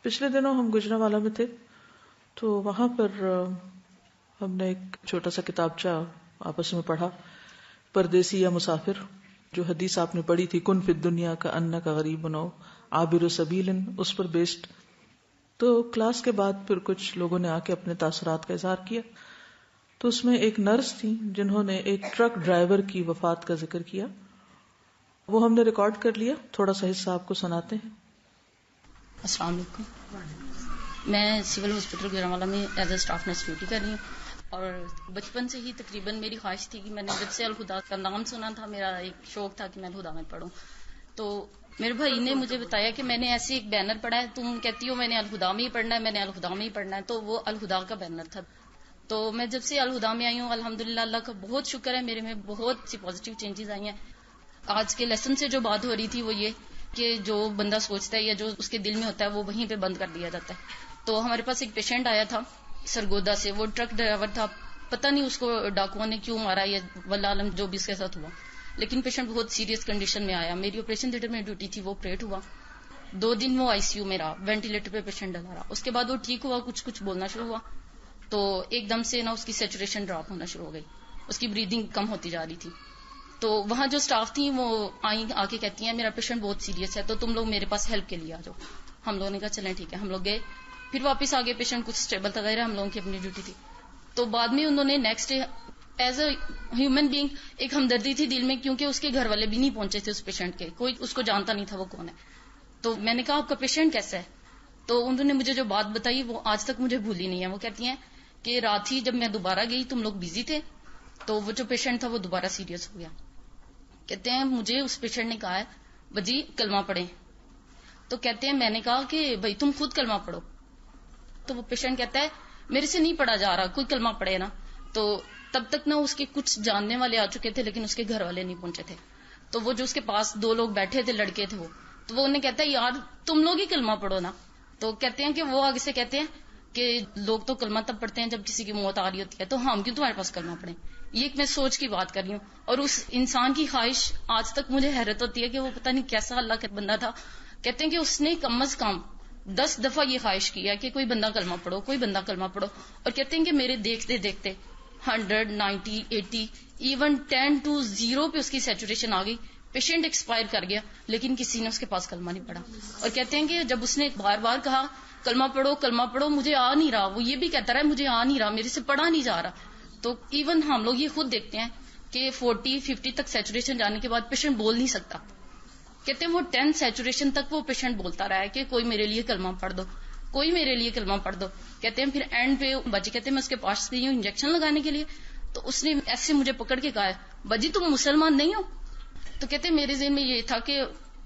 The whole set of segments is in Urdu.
پچھلے دنوں ہم گجرانوالہ میں تھے، تو وہاں پر ہم نے ایک چھوٹا سا کتابچہ آپس میں پڑھا، پردیسی یا مسافر، جو حدیث آپ نے پڑھی تھی، کن فی الدنیا کا انک غریب او عابر سبیل، اس پر بیسڈ. تو کلاس کے بعد پھر کچھ لوگوں نے آ کے اپنے تاثرات کا اظہار کیا. تو اس میں ایک نرس تھی جنہوں نے ایک ٹرک ڈرائیور کی وفات کا ذکر کیا. وہ ہم نے ریکارڈ کر لیا، تھوڑا سا حصہ آپ کو سناتے ہیں. السلام علیکم. میں سول ہاسپٹل گجرانوالہ میں as a staff nurse duty کر رہی ہوں، اور بچپن سے ہی تقریباً میری خواہش تھی کہ میں نے جب سے الہدا کا نام سنا تھا، میرا ایک شوق تھا کہ میں الہدا میں پڑھوں. تو میرے بھائی نے مجھے بتایا کہ میں نے ایسے ایک بینر پڑھا ہے، تم کہتی ہو میں نے الہدا میں ہی پڑھنا ہے، میں نے الہدا میں ہی پڑھنا ہے. تو وہ الہدا کا بینر تھا. تو میں جب سے الہدا میں آئی ہوں، الحمدللہ اللہ کا بہت شکر ہے، میرے میں بہت سی پازیٹیو چینجز آئی ہیں. آج کے لیسن سے جو بات ہو رہی تھی وہ یہ کہ جو بندہ سوچتا ہے یا جو اس کے دل میں ہوتا ہے وہ وہیں پہ بند کر دیا جاتا ہے. تو ہمارے پاس ایک پیشنٹ آیا تھا سرگودا سے، وہ ٹرک ڈرائیور تھا، پتہ نہیں اس کو ڈاکوؤں نے کیوں مارا یا واللہ عالم جو بھی اس کے ساتھ ہوا، لیکن پیشنٹ بہت سیریس کنڈیشن میں آیا. میری آپریشن تھیٹر میں ڈیوٹی تھی، وہ آپریٹ ہوا. 2 دن وہ ICU میں رہا، وینٹیلیٹر پہ پیشنٹ ڈلا رہا. اس کے بعد وہ ٹھیک ہوا، کچھ بولنا شروع ہوا، تو ایک دم سے نا اس کی سیچوریشن ڈراپ ہونا شروع ہو گئی، اس کی بریدنگ کم ہوتی جا رہی تھی. تو وہاں جو اسٹاف تھیں وہ آئیں آ کے کہتی ہیں میرا پیشنٹ بہت سیریس ہے، تو تم لوگ میرے پاس ہیلپ کے لیے آ جاؤ. ہم لوگوں نے کہا چلیں ٹھیک ہے. ہم لوگ گئے، پھر واپس آگے، پیشنٹ کچھ اسٹیبل تھا، غیر ہم لوگوں کی اپنی ڈیوٹی تھی. تو بعد میں انہوں نے next day as a human being ایک ہمدردی تھی دل میں، کیونکہ اس کے گھر والے بھی نہیں پہنچے تھے اس پیشنٹ کے، کوئی اس کو جانتا نہیں تھا وہ کون ہے. تو میں نے کہا آپ کا پیشنٹ کیسا ہے؟ تو انہوں نے مجھے جو بات بتائی وہ آج تک مجھے بھولی نہیں ہے. وہ کہتی ہیں کہ رات ہی جب میں دوبارہ گئی تم لوگ بزی تھے، تو وہ جو پیشنٹ تھا وہ دوبارہ سیریس ہو گیا. کہتے ہیں مجھے اس پیشنٹ نے کہا ہے بجی کلمہ پڑھیں. تو کہتے ہیں میں نے کہا کہ بھائی تم خود کلمہ پڑھو. تو وہ پیشنٹ کہتا ہے میرے سے نہیں پڑھا جا رہا، کوئی کلمہ پڑھے نا. تو تب تک نہ اس کے کچھ جاننے والے آ چکے تھے، لیکن اس کے گھر والے نہیں پہنچے تھے. تو وہ جو اس کے پاس 2 لوگ بیٹھے تھے، لڑکے تھے وہ، تو وہ انہیں کہتا ہے یار تم لوگ ہی کلمہ پڑھو نا. تو کہتے ہیں کہ وہ آگے سے کہتے ہیں کہ لوگ تو کلمہ تب پڑھتے ہیں جب کسی کی موت آ رہی ہوتی ہے، تو ہم کیوں تمہارے پاس کلمہ پڑھیں. یہ ایک میں سوچ کی بات کر رہی ہوں. اور اس انسان کی خواہش آج تک مجھے حیرت ہوتی ہے کہ وہ پتہ نہیں کیسا اللہ کا بندہ تھا. کہتے ہیں کہ اس نے کم از کم 10 دفعہ یہ خواہش کی ہے کہ کوئی بندہ کلمہ پڑھو، کوئی بندہ کلمہ پڑھو. اور کہتے ہیں کہ میرے دیکھتے دیکھتے 100 90 80 ایون 10 to 0 پہ اس کی سیچوریشن آ گئی. پیشنٹ ایکسپائر کر گیا، لیکن کسی نے اس کے پاس کلمہ نہیں پڑھا. اور کہتے ہیں کہ جب اس نے بار بار کہا کلمہ پڑھو کلمہ پڑھو، مجھے آ نہیں رہا، وہ یہ بھی کہتا رہا مجھے آ نہیں رہا، میرے سے پڑھا نہیں جا رہا. تو ایون ہم لوگ یہ خود دیکھتے ہیں کہ 40 50 تک سیچوریشن جانے کے بعد پیشنٹ بول نہیں سکتا. کہتے ہیں وہ 10 سیچوریشن تک وہ پیشنٹ بولتا رہا ہے کہ کوئی میرے لیے کلمہ پڑھ دو، کوئی میرے لیے کلمہ پڑھ دو. کہتے ہیں پھر اینڈ پہ باجی کہتے ہیں میں اس کے پاس گئی ہوں انجیکشن لگانے کے لیے، تو اس نے ایسے مجھے پکڑ کے کہا ہے باجی تم مسلمان نہیں ہو. تو کہتے ہیں میرے ذہن میں یہ تھا کہ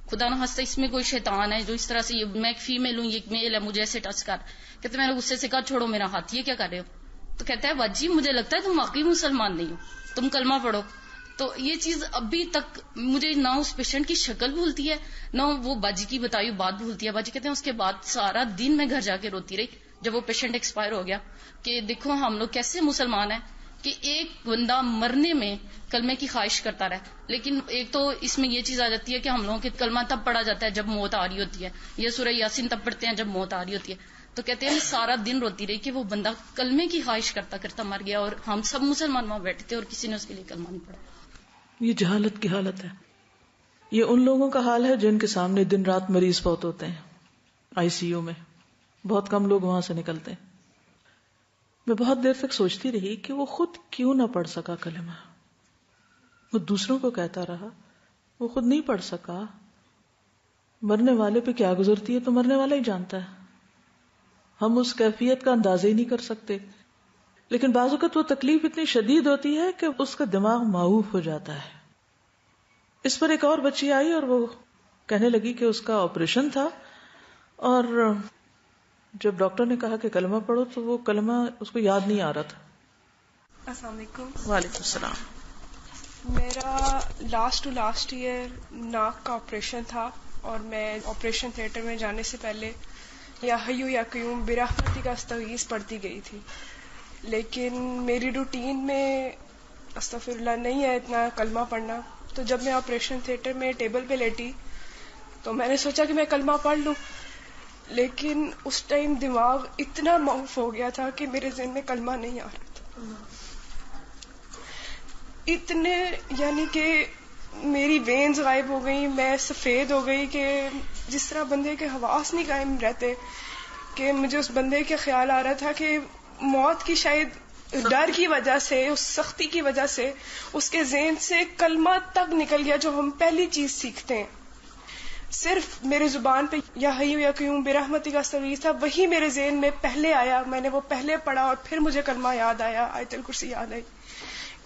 خدا نہ خواستہ اس میں کوئی شیطان ہے جو اس طرح سے، میں ایک فیمیل ہوں یہ ایک میل ہے، مجھے ایسے ٹچ کر. کہتے میں نے غصے سے کہا چھوڑو میرا ہاتھ، یہ کیا کر رہے ہو؟ تو کہتا ہے باجی مجھے لگتا ہے تم واقعی مسلمان نہیں ہو، تم کلمہ پڑھو. تو یہ چیز ابھی تک مجھے نہ اس پیشنٹ کی شکل بھولتی ہے، نہ وہ باجی کی بتائی بات بھولتی ہے. باجی کہتے ہیں اس کے بعد سارا دن میں گھر جا کے روتی رہی جب وہ پیشنٹ ایکسپائر ہو گیا کہ دیکھو ہم لوگ کیسے مسلمان ہیں کہ ایک بندہ مرنے میں کلمے کی خواہش کرتا رہے. لیکن ایک تو اس میں یہ چیز آ جاتی ہے کہ ہم لوگوں کے کلمہ تب پڑھا جاتا ہے جب موت آ رہی ہوتی ہے، یہ سورہ یاسین تب پڑھتے ہیں جب موت آ رہی ہوتی ہے. تو کہتے ہیں سارا دن روتی رہی کہ وہ بندہ کلمے کی خواہش کرتا کرتا مر گیا، اور ہم سب مسلمان وہاں بیٹھے تھے اور کسی نے اس کے لیے کلمہ نہیں پڑھا. یہ جہالت کی حالت ہے. یہ ان لوگوں کا حال ہے جن کے سامنے دن رات مریض بہت ہوتے ہیں ICU میں، بہت کم لوگ وہاں سے نکلتے ہیں. میں بہت دیر تک سوچتی رہی کہ وہ خود کیوں نہ پڑھ سکا کلمہ. وہ دوسروں کو کہتا رہا، وہ خود نہیں پڑھ سکا. مرنے والے پہ کیا گزرتی ہے تو مرنے والا ہی جانتا ہے، ہم اس کیفیت کا اندازہ ہی نہیں کر سکتے. لیکن بعض اوقات وہ تکلیف اتنی شدید ہوتی ہے کہ اس کا دماغ معوف ہو جاتا ہے. اس پر ایک اور بچی آئی اور وہ کہنے لگی کہ اس کا آپریشن تھا، اور جب ڈاکٹر نے کہا کہ کلمہ پڑھو تو وہ کلمہ اس کو یاد نہیں آ رہا تھا. السلام علیکم. وعلیکم السلام. میرا لاسٹ ٹو لاسٹ ایئر ناک کا آپریشن تھا، اور میں آپریشن تھیٹر میں جانے سے پہلے یا حیو یا قیوم برحمتی کا استغیث پڑھتی گئی تھی. لیکن میری روٹین میں استغفر اللہ نہیں ہے اتنا کلمہ پڑھنا. تو جب میں آپریشن تھیٹر میں ٹیبل پہ لیٹی تو میں نے سوچا کہ میں کلمہ پڑھ لوں، لیکن اس ٹائم دماغ اتنا معاف ہو گیا تھا کہ میرے ذہن میں کلمہ نہیں آ رہا تھا. اتنے یعنی کہ میری وینز غائب ہو گئی، میں سفید ہو گئی کہ جس طرح بندے کے حواس نہیں قائم رہتے، کہ مجھے اس بندے کے خیال آ رہا تھا کہ موت کی شاید ڈر کی وجہ سے، اس سختی کی وجہ سے اس کے ذہن سے کلمہ تک نکل گیا جو ہم پہلی چیز سیکھتے ہیں. صرف میرے زبان پہ یا حی یا قیوم برحمتک استغیث تھا، وہی میرے ذہن میں پہلے آیا. میں نے وہ پہلے پڑھا اور پھر مجھے کلمہ یاد آیا، آیت الکرسی یاد آئی.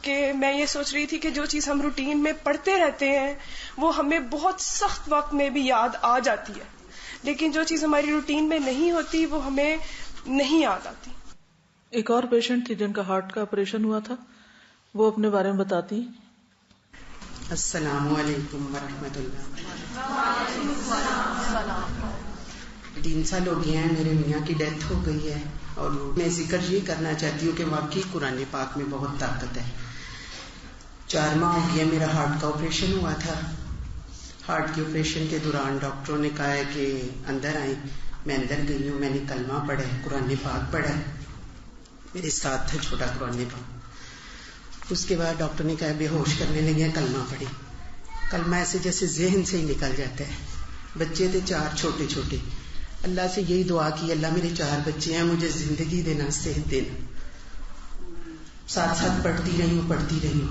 کہ میں یہ سوچ رہی تھی کہ جو چیز ہم روٹین میں پڑھتے رہتے ہیں وہ ہمیں بہت سخت وقت میں بھی یاد آ جاتی ہے، لیکن جو چیز ہماری روٹین میں نہیں ہوتی وہ ہمیں نہیں یاد آتی. ایک اور پیشنٹ تھی جن کا ہارٹ کا آپریشن ہوا تھا، وہ اپنے بارے میں بتاتی. السلام علیکم ورحمۃ اللہ. 3 سال ہو گئے ہیں میرے میاں کی ڈیتھ ہو گئی ہے، اور میں ذکر یہ کرنا چاہتی ہوں کہ واقعی قرآن پاک میں بہت طاقت ہے. 4 ماہ ہو گیا میرا ہارٹ کا آپریشن ہوا تھا. ہارٹ کے آپریشن کے دوران ڈاکٹروں نے کہا ہے کہ اندر آئیں. میں اندر گئی ہوں، میں نے کلمہ پڑھا ہے، قرآن پاک پڑھا ہے، میرے ساتھ تھا چھوٹا قرآن پاک. اس کے بعد ڈاکٹر نے کہا بے ہوش کرنے لگے، کلمہ پڑھی. کلمہ ایسے جیسے ذہن سے ہی نکل جاتا ہے. بچے تھے 4 چھوٹے چھوٹے. اللہ سے یہی دعا کی، اللہ میرے 4 بچے ہیں، مجھے زندگی دینا، صحت دینا. ساتھ ساتھ پڑھتی رہی ہوں.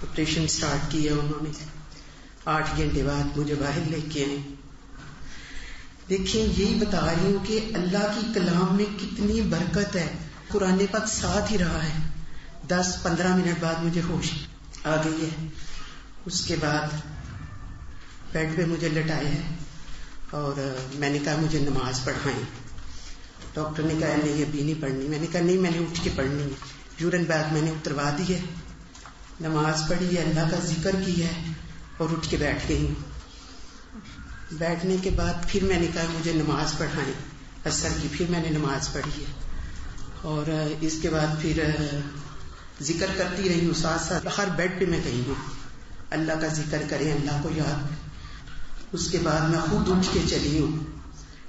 آپریشن سٹارٹ کیا انہوں نے. 8 گھنٹے بعد مجھے باہر لے کے آئے. دیکھیں یہی بتا رہی ہوں کہ اللہ کی کلام میں کتنی برکت ہے. قرآن پاک ساتھ ہی رہا ہے. 10-15 منٹ بعد مجھے ہوش آ گئی ہے. اس کے بعد بیڈ پہ مجھے لٹایا ہے اور میں نے کہا مجھے نماز پڑھائیں. ڈاکٹر نے کہا نہیں ابھی نہیں پڑھنی. میں نے کہا نہیں، میں نے اٹھ کے پڑھنی ہے. یورین بیگ میں نے اتروا دی ہے، نماز پڑھی ہے، اللہ کا ذکر کیا ہے اور اٹھ کے بیٹھ گئی ہوں. بیٹھنے کے بعد پھر میں نے کہا مجھے نماز پڑھائیں عصر کی. پھر میں نے نماز پڑھی ہے اور اس کے بعد پھر ذکر کرتی رہی ہوں. ساتھ ساتھ ہر بیڈ پہ میں گئی ہوں اللہ کا ذکر کریں، اللہ کو یاد. اس کے بعد میں خود اٹھ کے چلی ہوں.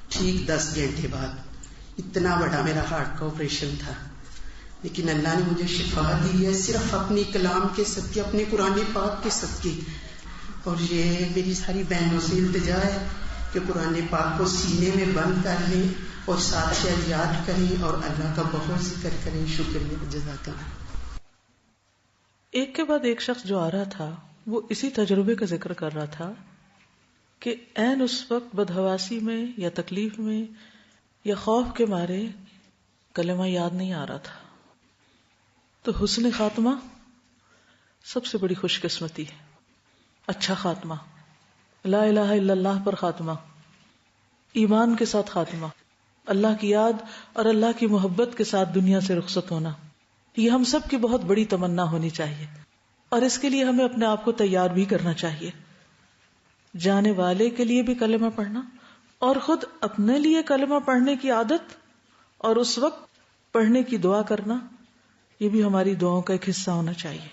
ٹھیک 10 گھنٹے بعد. اتنا بڑا میرا ہارٹ کا آپریشن تھا، لیکن اللہ نے مجھے شفا دی ہے صرف اپنی کلام کے صدقے، اپنے قرآن پاک کے صدقے. اور یہ میری ساری بہنوں سے التجا ہے کہ قرآن پاک کو سینے میں بند کر لیں اور ساتھ یاد کریں اور اللہ کا بہت ذکر کریں. شکریہ، جزاک اللہ. ایک کے بعد ایک شخص جو آ رہا تھا وہ اسی تجربے کا ذکر کر رہا تھا کہ عین اس وقت بدحواسی میں یا تکلیف میں یا خوف کے مارے کلمہ یاد نہیں آ رہا تھا. تو حسن خاتمہ سب سے بڑی خوش قسمتی ہے. اچھا خاتمہ، لا الہ الا اللہ پر خاتمہ، ایمان کے ساتھ خاتمہ، اللہ کی یاد اور اللہ کی محبت کے ساتھ دنیا سے رخصت ہونا، یہ ہم سب کی بہت بڑی تمنا ہونی چاہیے. اور اس کے لیے ہمیں اپنے آپ کو تیار بھی کرنا چاہیے. جانے والے کے لیے بھی کلمہ پڑھنا اور خود اپنے لیے کلمہ پڑھنے کی عادت اور اس وقت پڑھنے کی دعا کرنا، یہ بھی ہماری دعاؤں کا ایک حصہ ہونا چاہیے.